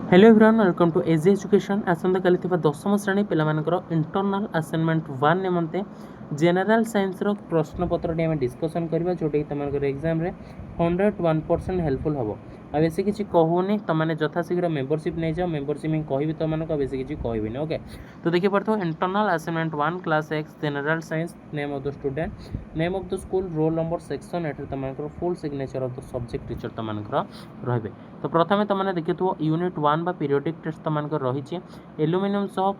Hello everyone welcome to A G education आसंता काली दशम श्रेणी पिलामानकर इंटरनल असाइनमेंट 1 निमंते जनरल साइंस रो प्रश्न पत्र टी डिस्कसन करबा जोटे तमनकर एग्जाम रे 101% हेल्पफुल हबो। आ बेसी किछि कहूनी तमाने यथाशीघ्र मेंबरशिप नै जाओ मेंबरशिप में कहबी तमनको बेसी किछि कहबिनी। ओके तो देखि पड़थो internal assignment 1 class X general science name of the student name of the school roll number section एटर तमनकर full signature of the subject teacher तमनकर रहबे। तो प्रथमे तमने देखिथो यूनिट 1 बा पीरियोडिक टेस्ट तमनकर रहिछि एल्युमिनियम सह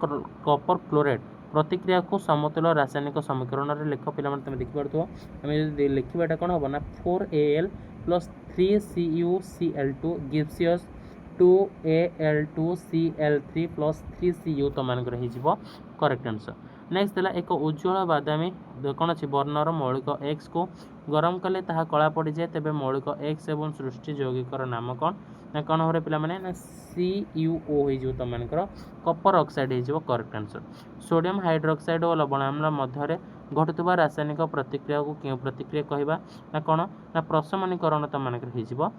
कॉपर क्लोराइड प्रतिक्रिया को समतुल रासायनिक समीकरण रे लेख पिला माने तमे देखि परथो हमें जदि लिखिबाटा कोन होबो ना 4Al + 3CuCl2 gives us 2Al2Cl3 + 3Cu तमनकर हि जिवो करेक्ट आंसर। नेक्स्ट देला एक उज्ज्वल बादामी कौन अच्छी वर्णर मौलिक एक्स को गरम कले ताहा कला पड़ जाए तेबे मौलिक एक्स एवं सृष्टि यौगिकर नाम कौन ना कौन हम पे ना CuO हो तुमकर कपर ऑक्साइड हो करेक्ट आंसर। सोडियम हाइड्रोक्साइड और लवण आम्ल मध्य घटुवा रासायनिक प्रतिक्रिया को क्यों प्रतिक्रिया कहवा ना कौन ना प्रशमनीकरण तुमकर हो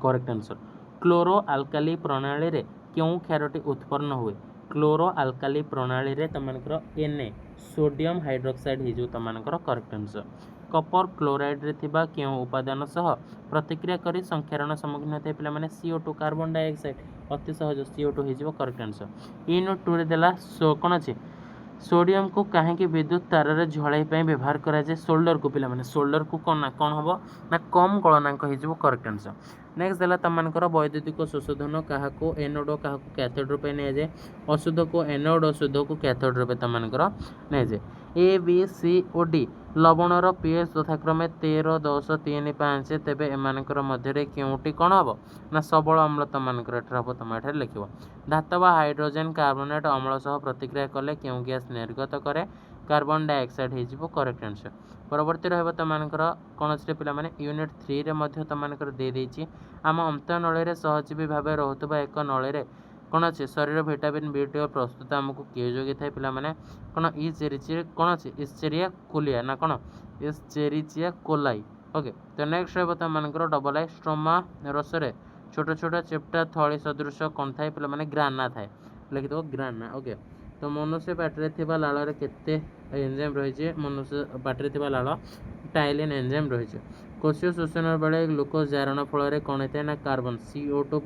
करेक्ट आंसर। क्लोरो आल्काली प्रणाली रे क्यों क्षारटी उत्पन्न हुए क्लोरो आल्काली प्रणाली रे तुमकर Na सोडियम हाइड्रोक्साइड हो तुमकर करेक्ट आंसर। कपर क्लोराइड रे थिबा क्यों उपादान सह प्रतिक्रिया करी संक्षारण सम्मुखीन होते पे माने CO2 कार्बन डाइऑक्साइड अति सहज CO2 हो करेक्ट आंसर। यूनिट 2 रे देला कौन अच्छे सोडियम को कहीं विद्युत तार रे झड़ाई व्यवहार करा जाए सोल्डर को पिला माने सोल्डर को कौन ना कौन हम ना कम गलनांक हो करेक्ट आंसर। नेक्स्ट देला तमनकर वैद्युतिक शोषोधन क्या एनोड क्या कैथोड रूपे नि जाए अशुद्ध को एनोड अशुद्ध को कैथोड रूपे तमनकर नि जाए। ABCOD लवणर पीएच यथाक्रमे 13 10 3 5 तेबे एमानकर मध्य क्योंटी कौन हम ना सबल अम्ल तमनकर हम तुम ये लिख धातव हाइड्रोजेन कार्बोनेट अम्ल सह प्रतिक्रिया कले क्यों गैस निर्गत करे कार्बन डाइऑक्साइड हो करेक्ट आंसर। परवर्ती रहिबो तमनकर कौन से पिला माने यूनिट 3 रे मध्य तमनकर दे देछि आम अंत नली रे सहजीवी भाव रोथुबा एक नली रे कौन अच्छे शरीर विटामिन B12 प्रस्तुत आमको किए जोगी थाए पिला माने कौन इचेरिचिया कौन अच्छे इस्चेरिया कोलिया ना कौन इस्चेरिचिया कोलाई। ओके तो नेक्स्ट रहिबो तमनकर डबल आई स्ट्रोमा रसरे छोट छोट चेप्टा थली सदृश कौन थाए पिला माने ग्राना थाए लिखि दो ग्राना। ओके तो मनुष्य पाटरे थिबा लाल रे केते एंजाइम रही मनुष्य पाटरे थिबा लाल टाइलिन एंजाइम रही कोशीय शोषण बेले ग्लूकोज जारण फल कौन होता है ना कार्बन CO2 +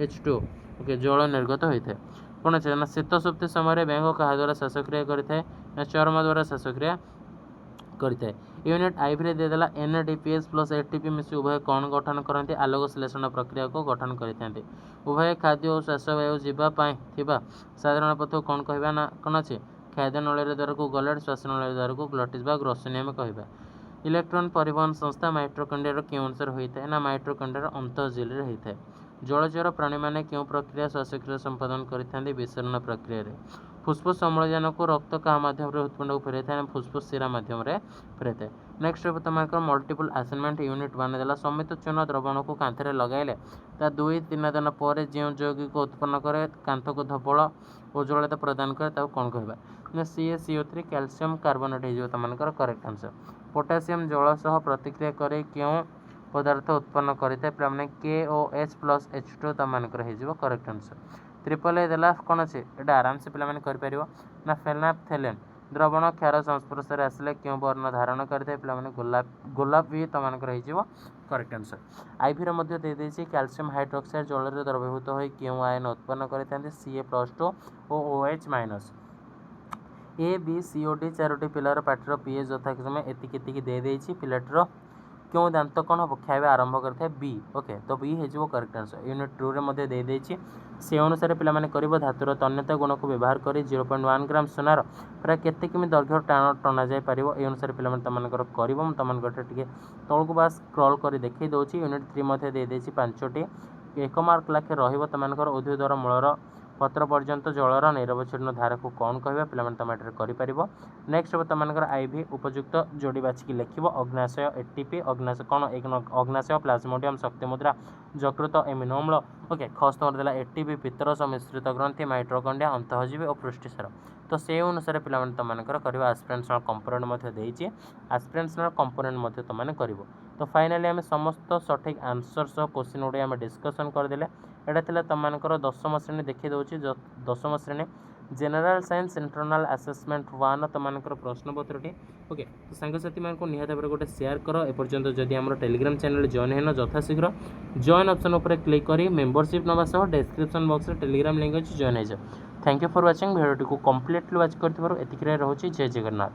H2 ओके जल निर्गत होता है कौन अच्छे ना शीत सुप्ति समय बैंग क्या द्वारा श्वासक्रिया करें ना चर्म द्वारा श्वासक्रिया करें। यूनिट आईवी रे देदेला NADPH + ATP मिसी उभय कौन गठन करते आलोक श्लेषण प्रक्रिया को गठन करते उभय खाद्य और श्वासवायु जीवाई साधारण पथ कौन कहवा ना कौन अच्छे खाद्य नल द्वारा को गलेट श्वास नल द्वारा को ग्लटिस ग्रोसिनियम कहवा। इलेक्ट्रॉन परिवहन संस्था माइट्रोकंड्रिया क्यों अनुसार होता है ना माइट्रोकंड्रिया अंतःजील होता है। जलचर प्राणी मैंने क्यों प्रक्रिया श्वासक्रिया संपादन करते विसरण प्रक्रिया फुस्फुस अम्लजान को रक्त क्या मध्यम हृत्पिंड को फेर था फुस्फुस शिरा मध्यम फेर था। नेक्स्ट तुमको मल्टीपल असाइनमेंट यूनिट 1 देला समित चूर्ण द्रवण को कांथरे लगाइले ता 2-3 दिन पर जो यौगिक उत्पन्न करे कांथ को धबल उज्ज्वलता प्रदान करे कौन कहवा CaCO3 कैल्शियम कार्बोनेट हो तुमको करेक्ट आंसर। पोटासियम जल सह प्रतिक्रिया करे क्यों पदार्थ उत्पन्न करते पे KOH + H2 तुमको हो करेक्ट आंसर। ट्रिपल ए देला कौन अच्छे ये आराम से पे कर ना फेनाफ्थेलिन द्रवण क्षार संस्पर्श आसिले क्यों वर्ण धारण करते पे गोलाप भी तुमको हो करेक्ट आंसर। आईवी रे दे देछि कैल्शियम हाइड्रोक्साइड जल में द्रवीभूत हो क्यों आयन उत्पन्न करते Ca+2 और OH-। ABCOD 4टी पिलार पाठर पीएच यथाक्रमे एति दे देछि पिलाटर क्यों दांत कौन हम खाଇବା आरंभ करते बी। ओके तो बी हो करेक्ट आंसर। यूनिट 2 रे दे देछि से अनुसार पे धातुर तन्यता गुण को व्यवहार कर 0.1 ग्राम सोनार प्राय केते किमी दैर्घ्य टना जाए पार ये अनुसार पे तुमको टे तौक बास स्क्रॉल कर देखी दूसरी। यूनिट 3 दे देछि 5टी 1 मार्क लाखे रुमर उद्भिदर मूलर पत्र पर्यंत जलर निरवच्छिन्न धारा को कौन कहवा पे तुम ये नेक्स्ट तुमको आईवी उपयुक्त जोड़ी बाछिकी लिख अग्नाशय ATP अग्नाशय कौन अग्नाशय प्लाज्मोडियम शक्ति मुद्रा जकृत एमिनो अम्ल। ओके खस्तवर देला ATP पित्तर सम्मिश्रित ग्रंथि माइट्रोकंड्रिया अंतःजीवी और पृष्टिसार तो से अनुसार पे तुमको आस्पिरेशनल कंपोनेंट आस्पिरेशनल कंपोनेंट तुमने कर तो फाइनाली आम समस्त सठिक आंसर सह क्वेश्चन गुड़ी आम डिस्कसन करदे। एटा थिला तुमको 10वीं श्रेणी देखी दूसरी 10वीं श्रेणी जनरल साइंस इंटरनल असेसमेंट 1 तुमको प्रश्नपत्रटी। ओके तो सांगसाथी मानक निहत भाव गोटे शेयर कर एपर्यंत जदि आम टेलीग्राम चैनल जॉइन है यथाशीघ्र जॉइन ऑप्शन उपर क्लिक करी मेंबरशिप नवा सह डिस्क्रिप्शन बॉक्स में टेलीग्राम लिंक अच्छी जॉइन हो जाओ। Thank you for watching video को कंप्लीटली वाच कर एतिक रोचे। जय जगन्नाथ।